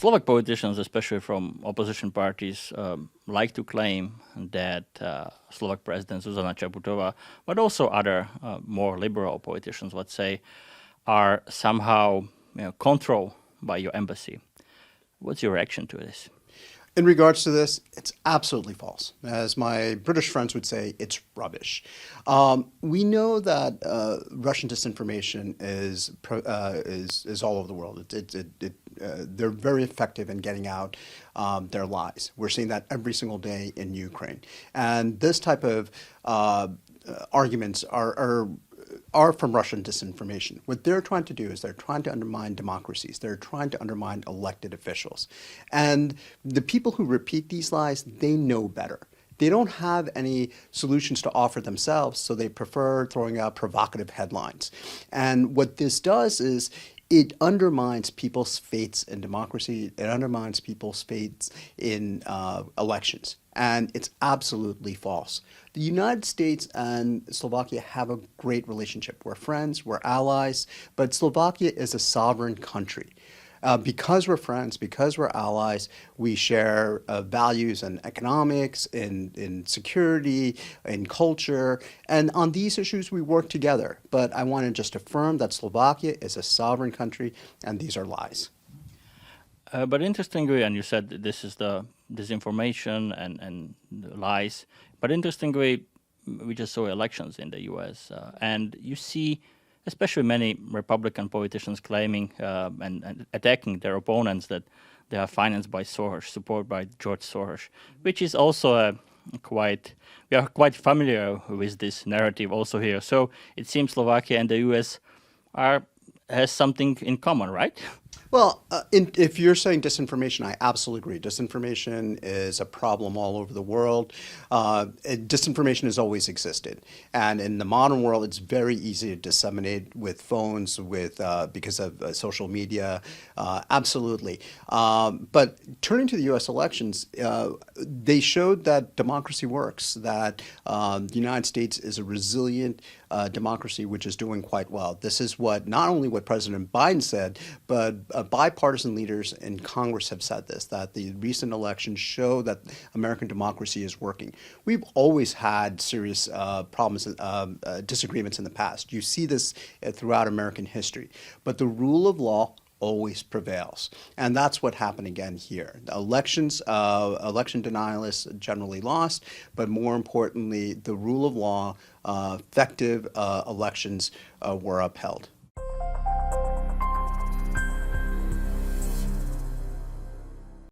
Slovak politicians, especially from opposition parties, like to claim that Slovak President Zuzana Čaputová, but also other more liberal politicians, let's say, are somehow controlled by your embassy. What's your reaction to this? In regards to this, it's absolutely false. As my British friends would say, it's rubbish. We know that Russian disinformation is all over the world. They're very effective in getting out their lies. We're seeing that every single day in Ukraine. And this type of arguments are from Russian disinformation. What they're trying to do is they're trying to undermine democracies. They're trying to undermine elected officials. And the people who repeat these lies, they know better. They don't have any solutions to offer themselves, so they prefer throwing out provocative headlines. And what this does is it undermines people's faiths in democracy. It undermines people's faiths in elections. And it's absolutely false. The United States and Slovakia have a great relationship. We're friends, we're allies, but Slovakia is a sovereign country. Because we're friends, because we're allies, we share values in economics, in security, in culture, and on these issues we work together. But I want to just affirm that Slovakia is a sovereign country, and these are lies. But interestingly, and you said this is the disinformation and the lies, but interestingly, we just saw elections in the U.S., and you see especially many Republican politicians claiming and attacking their opponents that they are financed by Soros, supported by George Soros, which is also we are quite familiar with this narrative also here. So it seems Slovakia and the U.S. has something in common, right? Well, if you're saying disinformation, I absolutely agree. Disinformation is a problem all over the world. Disinformation has always existed. And in the modern world, it's very easy to disseminate with phones, because of social media. Absolutely. But turning to the U.S. elections, they showed that democracy works, that the United States is a resilient democracy which is doing quite well. This is not only what President Biden said, but bipartisan leaders in Congress have said this, that the recent elections show that American democracy is working. We've always had serious problems, disagreements in the past. You see this throughout American history. But the rule of law always prevails. And that's what happened again here. Election denialists generally lost, but more importantly, the rule of law, effective elections were upheld.